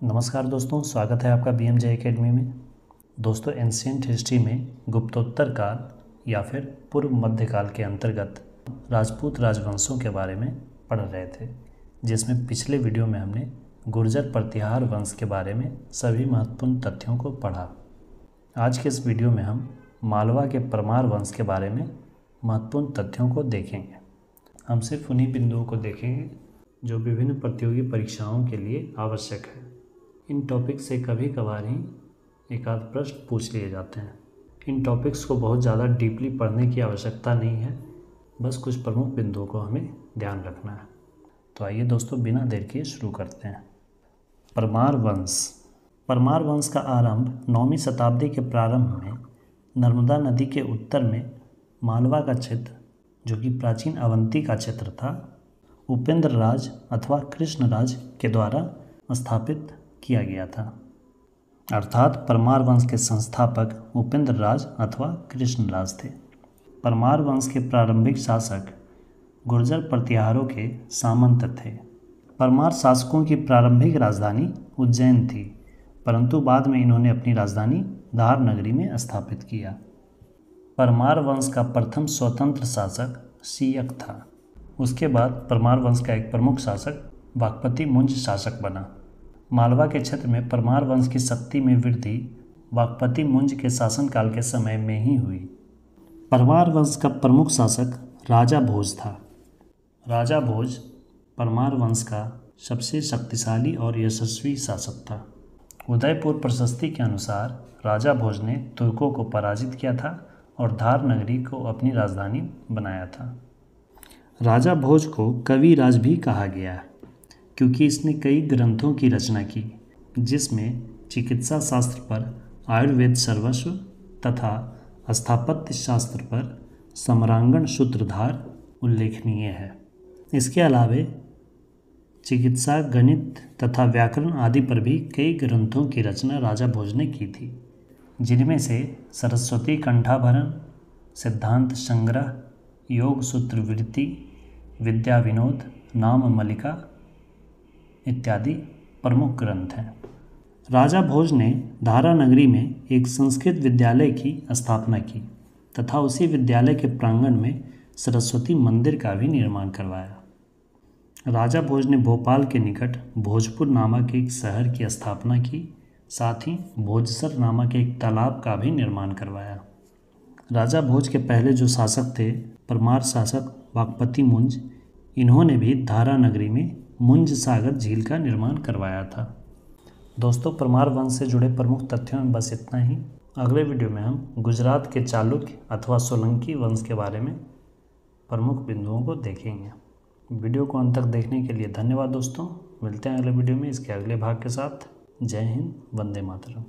नमस्कार दोस्तों, स्वागत है आपका BMJ एकेडमी में। दोस्तों, एंशिएंट हिस्ट्री में गुप्तोत्तर काल या फिर पूर्व मध्यकाल के अंतर्गत राजपूत राजवंशों के बारे में पढ़ रहे थे, जिसमें पिछले वीडियो में हमने गुर्जर प्रतिहार वंश के बारे में सभी महत्वपूर्ण तथ्यों को पढ़ा। आज के इस वीडियो में हम मालवा के परमार वंश के बारे में महत्वपूर्ण तथ्यों को देखेंगे। हम सिर्फ उन्हीं बिंदुओं को देखेंगे जो विभिन्न प्रतियोगी परीक्षाओं के लिए आवश्यक है। इन टॉपिक से कभी कभार ही एक आध प्रश्न पूछ लिए जाते हैं। इन टॉपिक्स को बहुत ज़्यादा डीपली पढ़ने की आवश्यकता नहीं है, बस कुछ प्रमुख बिंदुओं को हमें ध्यान रखना है। तो आइए दोस्तों, बिना देर किए शुरू करते हैं। परमार वंश। परमार वंश का आरंभ 9वीं शताब्दी के प्रारंभ में नर्मदा नदी के उत्तर में मालवा का क्षेत्र, जो कि प्राचीन अवंती का क्षेत्र था, उपेंद्र राज अथवा कृष्ण राज के द्वारा स्थापित किया गया था। अर्थात परमार वंश के संस्थापक उपेंद्र राज अथवा कृष्ण राज थे। परमार वंश के प्रारंभिक शासक गुर्जर प्रतिहारों के सामंत थे। परमार शासकों की प्रारंभिक राजधानी उज्जैन थी, परंतु बाद में इन्होंने अपनी राजधानी धार नगरी में स्थापित किया। परमार वंश का प्रथम स्वतंत्र शासक सीयक था। उसके बाद परमार वंश का एक प्रमुख शासक वाकपति मुंज शासक बना। मालवा के क्षेत्र में परमार वंश की शक्ति में वृद्धि वाकपति मुंज के शासनकाल के समय में ही हुई। परमार वंश का प्रमुख शासक राजा भोज था। राजा भोज परमार वंश का सबसे शक्तिशाली और यशस्वी शासक था। उदयपुर प्रशस्ति के अनुसार राजा भोज ने तुर्कों को पराजित किया था और धार नगरी को अपनी राजधानी बनाया था। राजा भोज को कवि राज भी कहा गया, क्योंकि इसने कई ग्रंथों की रचना की, जिसमें चिकित्सा शास्त्र पर आयुर्वेद सर्वस्व तथा स्थापत्य शास्त्र पर सम्रांगण सूत्रधार उल्लेखनीय है। इसके अलावे चिकित्सा, गणित तथा व्याकरण आदि पर भी कई ग्रंथों की रचना राजा भोज ने की थी, जिनमें से सरस्वती कंठाभरण, सिद्धांत संग्रह, योग सूत्रवृत्ति, विद्या विनोद, नाम मलिका इत्यादि प्रमुख ग्रंथ हैं। राजा भोज ने धारा नगरी में एक संस्कृत विद्यालय की स्थापना की तथा उसी विद्यालय के प्रांगण में सरस्वती मंदिर का भी निर्माण करवाया। राजा भोज ने भोपाल के निकट भोजपुर नामक एक शहर की स्थापना की, साथ ही भोजसर नामक एक तालाब का भी निर्माण करवाया। राजा भोज के पहले जो शासक थे, परमार शासक वाकपति मुंज, इन्होंने भी धारा नगरी में मुंज सागर झील का निर्माण करवाया था। दोस्तों, परमार वंश से जुड़े प्रमुख तथ्यों में बस इतना ही। अगले वीडियो में हम गुजरात के चालुक्य अथवा सोलंकी वंश के बारे में प्रमुख बिंदुओं को देखेंगे। वीडियो को अंत तक देखने के लिए धन्यवाद दोस्तों। मिलते हैं अगले वीडियो में इसके अगले भाग के साथ। जय हिंद, वंदे मातरम।